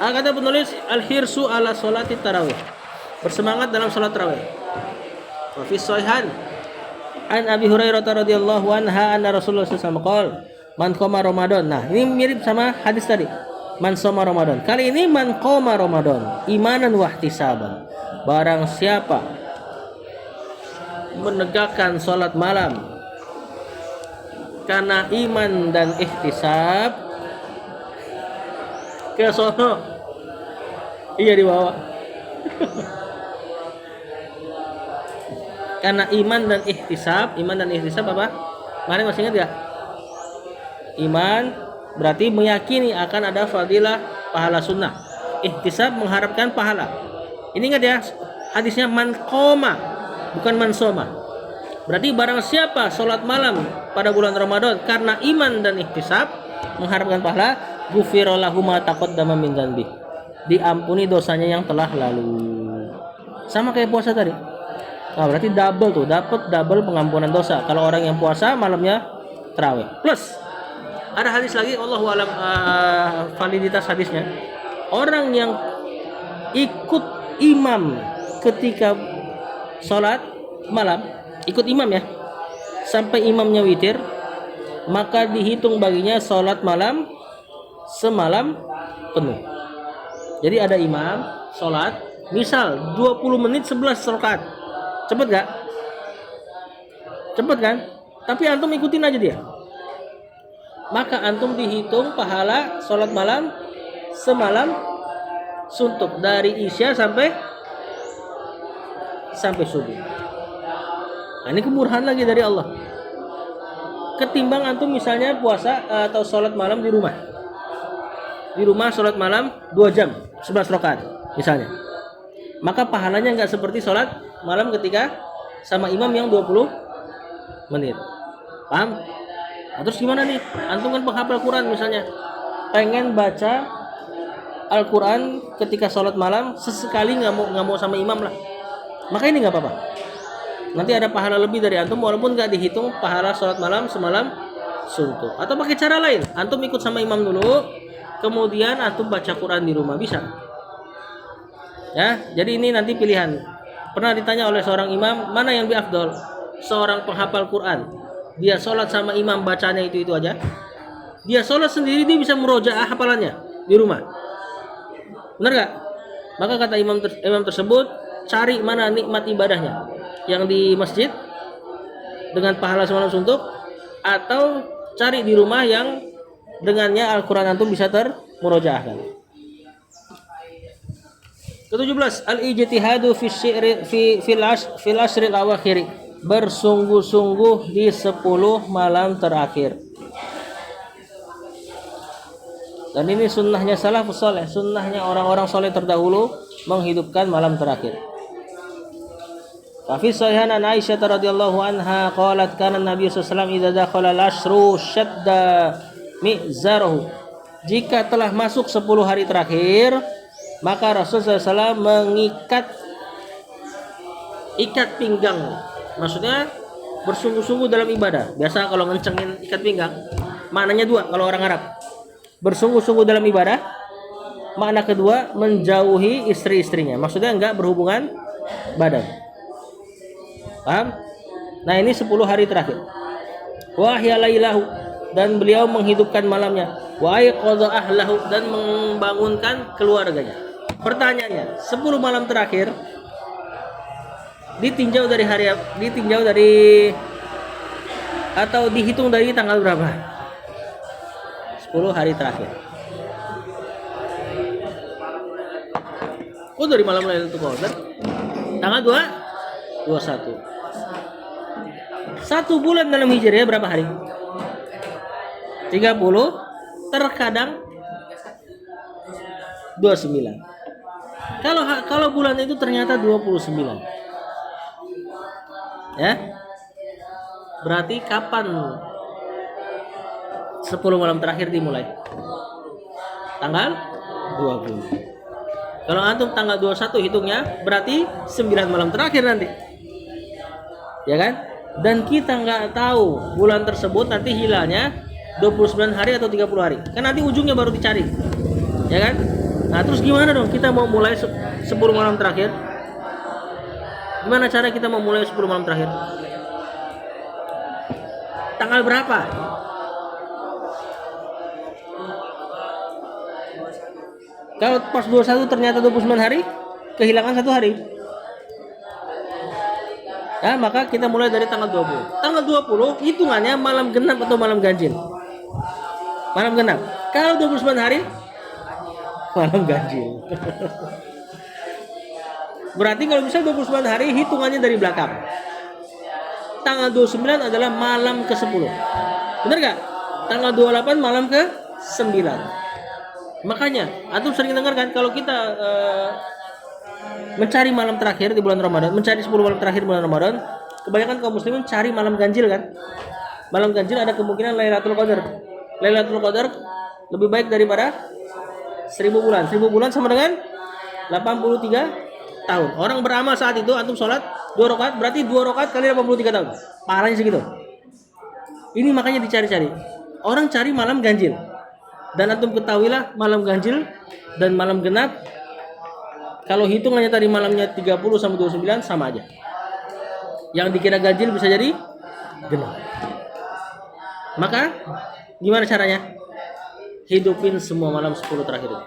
Kata penulis al-hirsu ala sholati tarawih. Bersemangat dalam salat tarawih. Wa fi shahihan an Abi Hurairah radhiyallahu anha anna Rasulullah sallallahu alaihi wasallam man qama Ramadan. Nah, ini mirip sama hadis tadi. Man shoma Ramadan. Kali ini man qama Ramadan imanan wa ihtisaban. Barang siapa menegakkan salat malam karena iman dan ihtisab, ke sono. Iya dibawa. Karena iman dan ihtisab apa? Kemarin masih ingat gak? Iman berarti meyakini akan ada fadilah pahala sunnah. Ihtisab mengharapkan pahala. Ini ingat ya, hadisnya man qoma, bukan man soma. Berarti barang siapa sholat malam pada bulan Ramadan karena iman dan ihtisab mengharapkan pahala, ghufira lahu ma taqaddama min dzanbi. Diampuni dosanya yang telah lalu. Sama kayak puasa tadi. Nah, berarti double tuh, dapat double pengampunan dosa kalau orang yang puasa malamnya tarawih. Plus ada hadis lagi, Allahu alam validitas hadisnya. Orang yang ikut imam ketika sholat malam, ikut imam ya, sampai imamnya witir, maka dihitung baginya sholat malam semalam penuh. Jadi ada imam sholat, misal 20 menit 11 rakaat. Cepet gak? Cepet kan? Tapi antum ikutin aja dia. Maka antum dihitung pahala sholat malam semalam suntuk dari isya sampai subuh. Nah, ini kemurahan lagi dari Allah. Ketimbang antum misalnya puasa atau sholat malam di rumah. Di rumah sholat malam 2 jam 11 rakaat misalnya. Maka pahalanya nggak seperti sholat malam ketika sama imam yang 20 menit. Paham? Nah, terus gimana nih? Antum kan penghafal Quran misalnya, pengen baca Al-Quran ketika sholat malam, sesekali nggak mau sama imam lah. Maka ini nggak apa-apa. Nanti ada pahala lebih dari antum walaupun nggak dihitung pahala sholat malam semalam suntuk. Atau pakai cara lain, antum ikut sama imam dulu, kemudian antum baca Quran di rumah, bisa. Ya, jadi ini nanti pilihan. Pernah ditanya oleh seorang imam, mana yang lebih afdol? Seorang penghafal Quran, dia sholat sama imam bacanya itu aja. Dia sholat sendiri, dia bisa murojaah hafalannya di rumah. Benar gak? Maka kata imam tersebut, cari mana nikmat ibadahnya, yang di masjid dengan pahala semalam suntuk, atau cari di rumah yang dengannya Al-Quran antum bisa termurojaahkan. Ke-17, al-ijtihadu fi syi'ri fil ashril awakhir. Bersungguh-sungguh di 10 malam terakhir. Dan ini sunnahnya salafus saleh, sunnahnya orang-orang saleh terdahulu menghidupkan malam terakhir. Fi sahihan an Aisyah radhiyallahu anha qalat kana Nabi sallallahu alaihi wasallam idza dakhala al-ashru shadda mi'zarahu. Jika telah masuk 10 hari terakhir, maka Rasulullah SAW mengikat pinggang. Maksudnya bersungguh-sungguh dalam ibadah. Biasa kalau ngencengin ikat pinggang, maknanya 2 kalau orang Arab. Bersungguh-sungguh dalam ibadah. Makna kedua, menjauhi istri-istrinya. Maksudnya enggak berhubungan badan. Paham? Nah, ini 10 hari terakhir. Wa ahya lailahu, dan beliau menghidupkan malamnya. Wa ayqadha ahlahu, dan membangunkan keluarganya. Pertanyaannya, 10 malam terakhir ditinjau atau dihitung dari tanggal berapa? 10 hari terakhir. Oh, dari malam Lailatul Qadar. Tanggal 21. 1 bulan dalam Hijriah berapa hari? 30, terkadang 29. Kalau bulan itu ternyata 29. Ya. Berarti kapan 10 malam terakhir dimulai? Tanggal 20. Kalau antum tanggal 21 hitungnya berarti 9 malam terakhir nanti. Ya kan? Dan kita nggak tahu bulan tersebut nanti hilalnya 29 hari atau 30 hari. Kan nanti ujungnya baru dicari. Ya kan? Nah, terus gimana dong kita mau mulai 10 malam terakhir? Gimana cara kita mau mulai 10 malam terakhir? Tanggal berapa? Kalau pas 21 ternyata 29 hari, kehilangan 1 hari. Ya, maka kita mulai dari tanggal 20. Tanggal 20 hitungannya malam genap atau malam ganjil? Malam genap. Kalau 29 hari, malam ganjil. Berarti kalau bisa 29 hari hitungannya dari belakang. Tanggal 29 adalah malam ke-10. Benar gak? Tanggal 28 malam ke-9. Makanya, antum sering dengar kan kalau kita mencari malam terakhir di bulan Ramadan, mencari 10 malam terakhir bulan Ramadan, kebanyakan kaum muslimin cari malam ganjil kan? Malam ganjil ada kemungkinan Lailatul Qadar. Lailatul Qadar lebih baik daripada 1000 bulan. 1000 bulan sama dengan 83 tahun. Orang beramal saat itu antum sholat 2 rakaat, berarti 2 rakaat kali 83 tahun. Pahalanya segitu. Ini makanya dicari-cari. Orang cari malam ganjil. Dan antum ketahuilah malam ganjil dan malam genap, kalau hitungannya tadi malamnya 30 sampai 29 sama aja. Yang dikira ganjil bisa jadi genap. Maka gimana caranya? Hidupin semua malam 10 terakhir itu.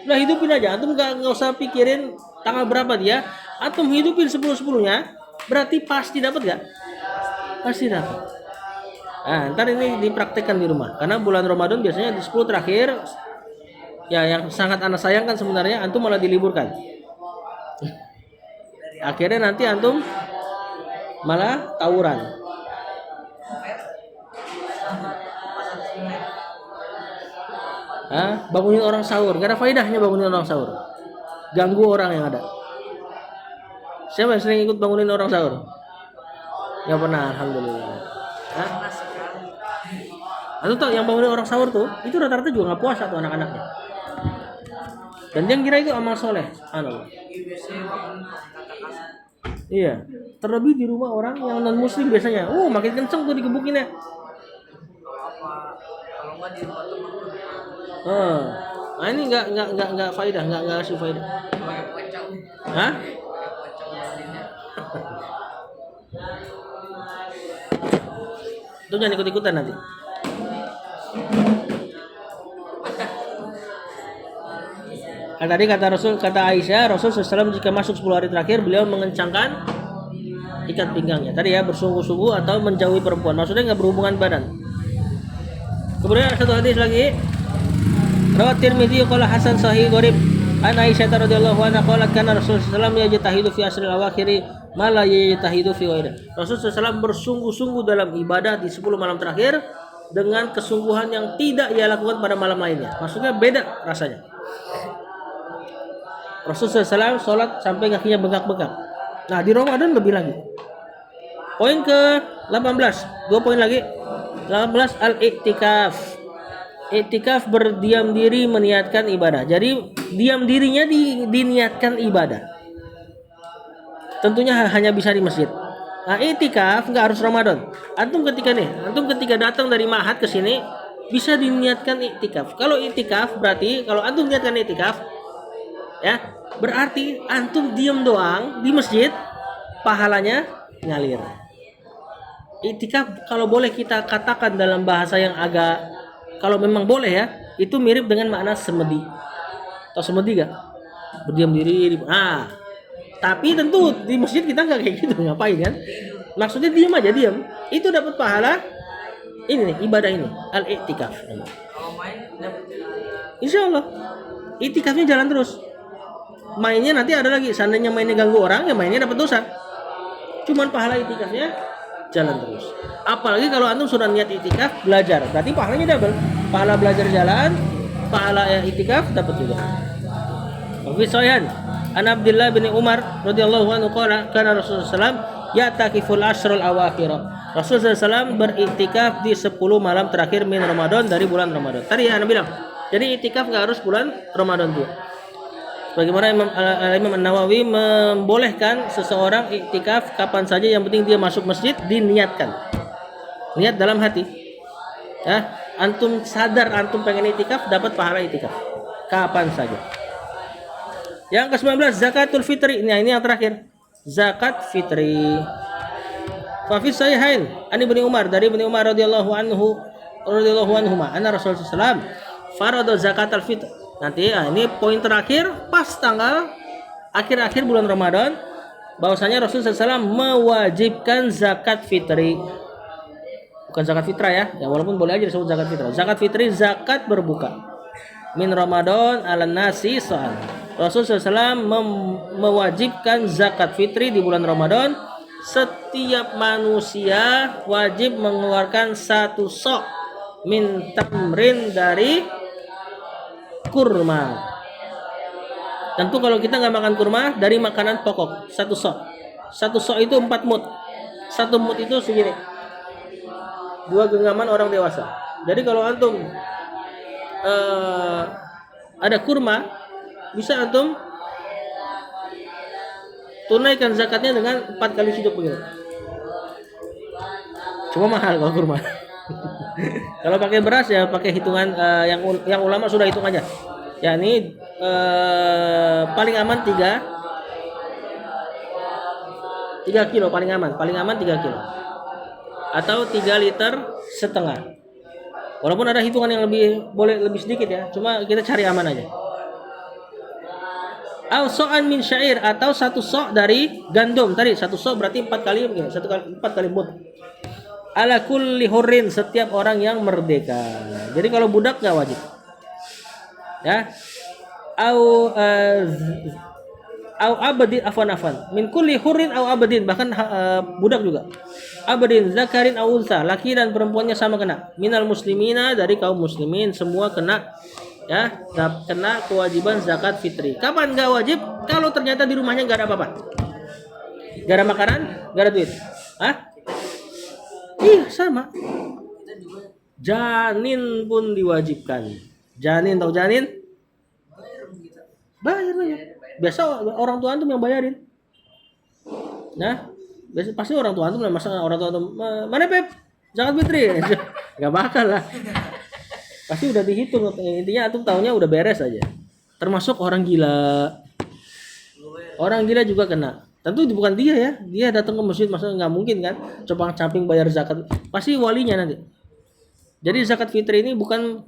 Udah hidupin aja, antum nggak usah pikirin tanggal berapa dia. Antum hidupin 10-10-nya, berarti pasti dapat gak? Pasti dapat. Nah, ntar ini dipraktekkan di rumah. Karena bulan Ramadan biasanya di 10 terakhir, ya yang sangat anak sayangkan sebenarnya antum malah diliburkan. Akhirnya nanti antum malah tawuran. Bangunin orang sahur, gak ada faedahnya bangunin orang sahur. Ganggu orang yang ada. Siapa yang sering ikut bangunin orang sahur? Gak pernah, alhamdulillah. Atau tau yang bangunin orang sahur tuh, itu rata-rata juga nggak puasa tuh anak-anaknya. Dan yang kira itu amal soleh, subhanallah. Iya, terlebih di rumah orang yang non muslim biasanya, makin kenceng tuh dikebukinnya. Kalau nggak di rumah teman. Nah ini nggak faedah, nggak ngasih faedah. Pakai pocong. Hah? Itu jangan ikut-ikutan nanti. Tadi kata Aisyah, Rasul SAW jika masuk 10 hari terakhir beliau mengencangkan ikat pinggangnya. Tadi ya bersungguh-sungguh atau menjauhi perempuan. Maksudnya nggak berhubungan badan. Kemudian ada satu hadis lagi. Rawat Tirmidzi qala hasan sahih gharib an Aisyah radhiyallahu anha qalat kana Rasul sallallahu alaihi wasallam yajtahidu fi asril awakhiri ma la yajtahidu fi ghairi. Rasul sallallahu bersungguh-sungguh dalam ibadah di 10 malam terakhir dengan kesungguhan yang tidak ia lakukan pada malam lainnya. Maksudnya beda rasanya. Rasulullah SAW sholat sampai kakinya bengkak-bengkak. Nah di Ramadan lebih lagi. Poin ke 18, 2 poin lagi. 18 al-iktikaf. Iktikaf berdiam diri meniatkan ibadah. Jadi diam dirinya diniatkan ibadah. Tentunya hanya bisa di masjid. Nah iktikaf nggak harus Ramadan. Antum ketika datang dari Mahat ke sini bisa diniatkan iktikaf. Kalau iktikaf berarti kalau antum niatkan iktikaf, ya berarti antum diam doang di masjid, pahalanya ngalir. Iktikaf kalau boleh kita katakan dalam bahasa yang agak, kalau memang boleh ya, itu mirip dengan makna semedi. atau semedi gak? Berdiam diri tapi tentu di masjid kita nggak kayak gitu, ngapain kan? Maksudnya diam aja, diam. Itu dapat pahala ini nih, ibadah ini, al-i'tikaf. Kalau main dapat Insya Allah i'tikafnya jalan terus. Mainnya nanti ada lagi, seandainya mainnya ganggu orang, ya mainnya dapat dosa. Cuman pahala i'tikafnya jalan terus. Apalagi kalau antum sudah niat i'tikaf belajar, berarti pahalanya double. Pahala belajar jalan, pahala i'tikaf dapat juga. Wa Sahih an Abdullah bin Umar radhiyallahu anhu qala kana Rasulullah sallallahu ya'takiful ashrul awakhir. Rasulullah SAW beriktikaf di 10 malam terakhir min Ramadan, dari bulan Ramadan. Tadi Anda bilang, jadi iktikaf nggak harus bulan Ramadan juga. Bagaimana Imam An-Nawawi membolehkan seseorang iktikaf kapan saja, yang penting dia masuk masjid diniatkan. Niat dalam hati. Ya, antum sadar antum pengen iktikaf, dapat pahala iktikaf. Kapan saja. Yang ke-19 zakatul fitri. Nah, ini yang terakhir. Zakat fitri. Fa fi sahihain an Ibnu Umar, dari Ibnu Umar radhiyallahu anhuma anna Rasulullah sallallahu alaihi wasallam farada zakatul fitr. Nanti ini poin terakhir pas tanggal akhir-akhir bulan Ramadan, bahwasanya Rasulullah SAW mewajibkan zakat fitri. Bukan zakat fitrah ya, walaupun boleh aja disebut zakat fitrah. Zakat fitri zakat berbuka. Min Ramadan ala nasi soal. Rasulullah SAW mewajibkan zakat fitri di bulan Ramadan. Setiap manusia wajib mengeluarkan 1 sok min tamrin, dari kurma. Tentu kalau kita nggak makan kurma, dari makanan pokok 1 sok. 1 sok itu 4 mud. 1 mud itu segini, 2 genggaman orang dewasa. Jadi kalau antum ada kurma, bisa antum tunaikan zakatnya dengan 4 kali siduk begitu. Cuma mahal kalau kurma. Kalau pakai beras ya pakai hitungan yang ulama sudah hitung aja. Ya ini paling aman 3 kilo paling aman 3 kilo atau 3,5 liter. Walaupun ada hitungan yang boleh lebih sedikit ya, cuma kita cari aman aja. Au so'an min syair, atau 1 sok dari gandum. Tadi 1 sok berarti 4 kali begini, 4 kali mud. Ala kulli hurrin, setiap orang yang merdeka. Jadi kalau budak nggak wajib. Ya. Au abadin afan min kulli hurrin au abadin, bahkan budak juga. Abadin zakarin au unsa, laki dan perempuannya sama kena. Minal muslimina, dari kaum muslimin semua kena, ya, kena kewajiban zakat fitri. Kapan nggak wajib? Kalau ternyata di rumahnya nggak ada apa-apa, nggak ada makanan, nggak ada duit. Iya sama. Janin pun diwajibkan. Janin, tahu janin? Bayar. Biasa orang tua antum yang bayarin. Nah, biasa pasti orang tua antum, masa orang tua antum mana Pep? Zakat fitri. Enggak bakal lah. Pasti udah dihitung, intinya antum tahunya udah beres aja. Termasuk orang gila. Orang gila juga kena. Tentu bukan dia ya. Dia datang ke masjid, masa nggak mungkin kan compang-camping bayar zakat. Pasti walinya nanti. Jadi zakat fitri ini bukan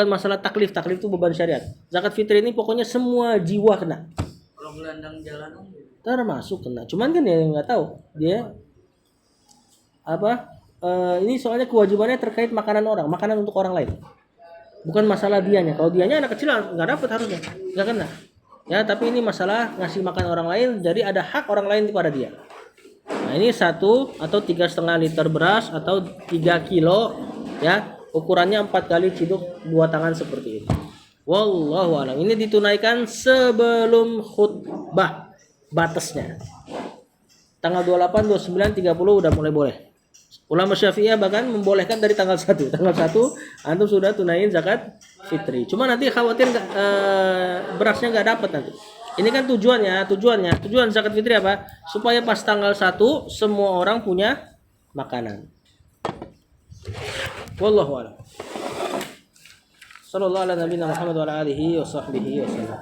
masalah taklif itu beban syariat. Zakat fitri ini pokoknya semua jiwa kena. Kalau gelandang jalanan termasuk kena. Cuman kan ya nggak tahu dia ini soalnya kewajibannya terkait makanan untuk orang lain. Bukan masalah dianya. Kalau dianya anak kecil nggak dapat harusnya, nggak kena. Ya, tapi ini masalah ngasih makan orang lain, jadi ada hak orang lain kepada dia. Nah, ini 1 atau 3,5 liter beras atau 3 kilo, ya, ukurannya 4 kali ciduk 2 tangan seperti ini. Wallahu a'lam. Ini ditunaikan sebelum khutbah batasnya. Tanggal 28, 29, 30 udah mulai boleh. Ulama Syafi'iyah bahkan membolehkan dari tanggal 1. Tanggal 1 antum sudah tunain zakat fitri. Cuma nanti khawatir berasnya nggak dapat nanti. Ini kan tujuan zakat fitri apa? Supaya pas tanggal 1 semua orang punya makanan. Wallahu a'lam. Sallallahu ala nabiyina Muhammad wa ala alihi wa sahbihi wasallam.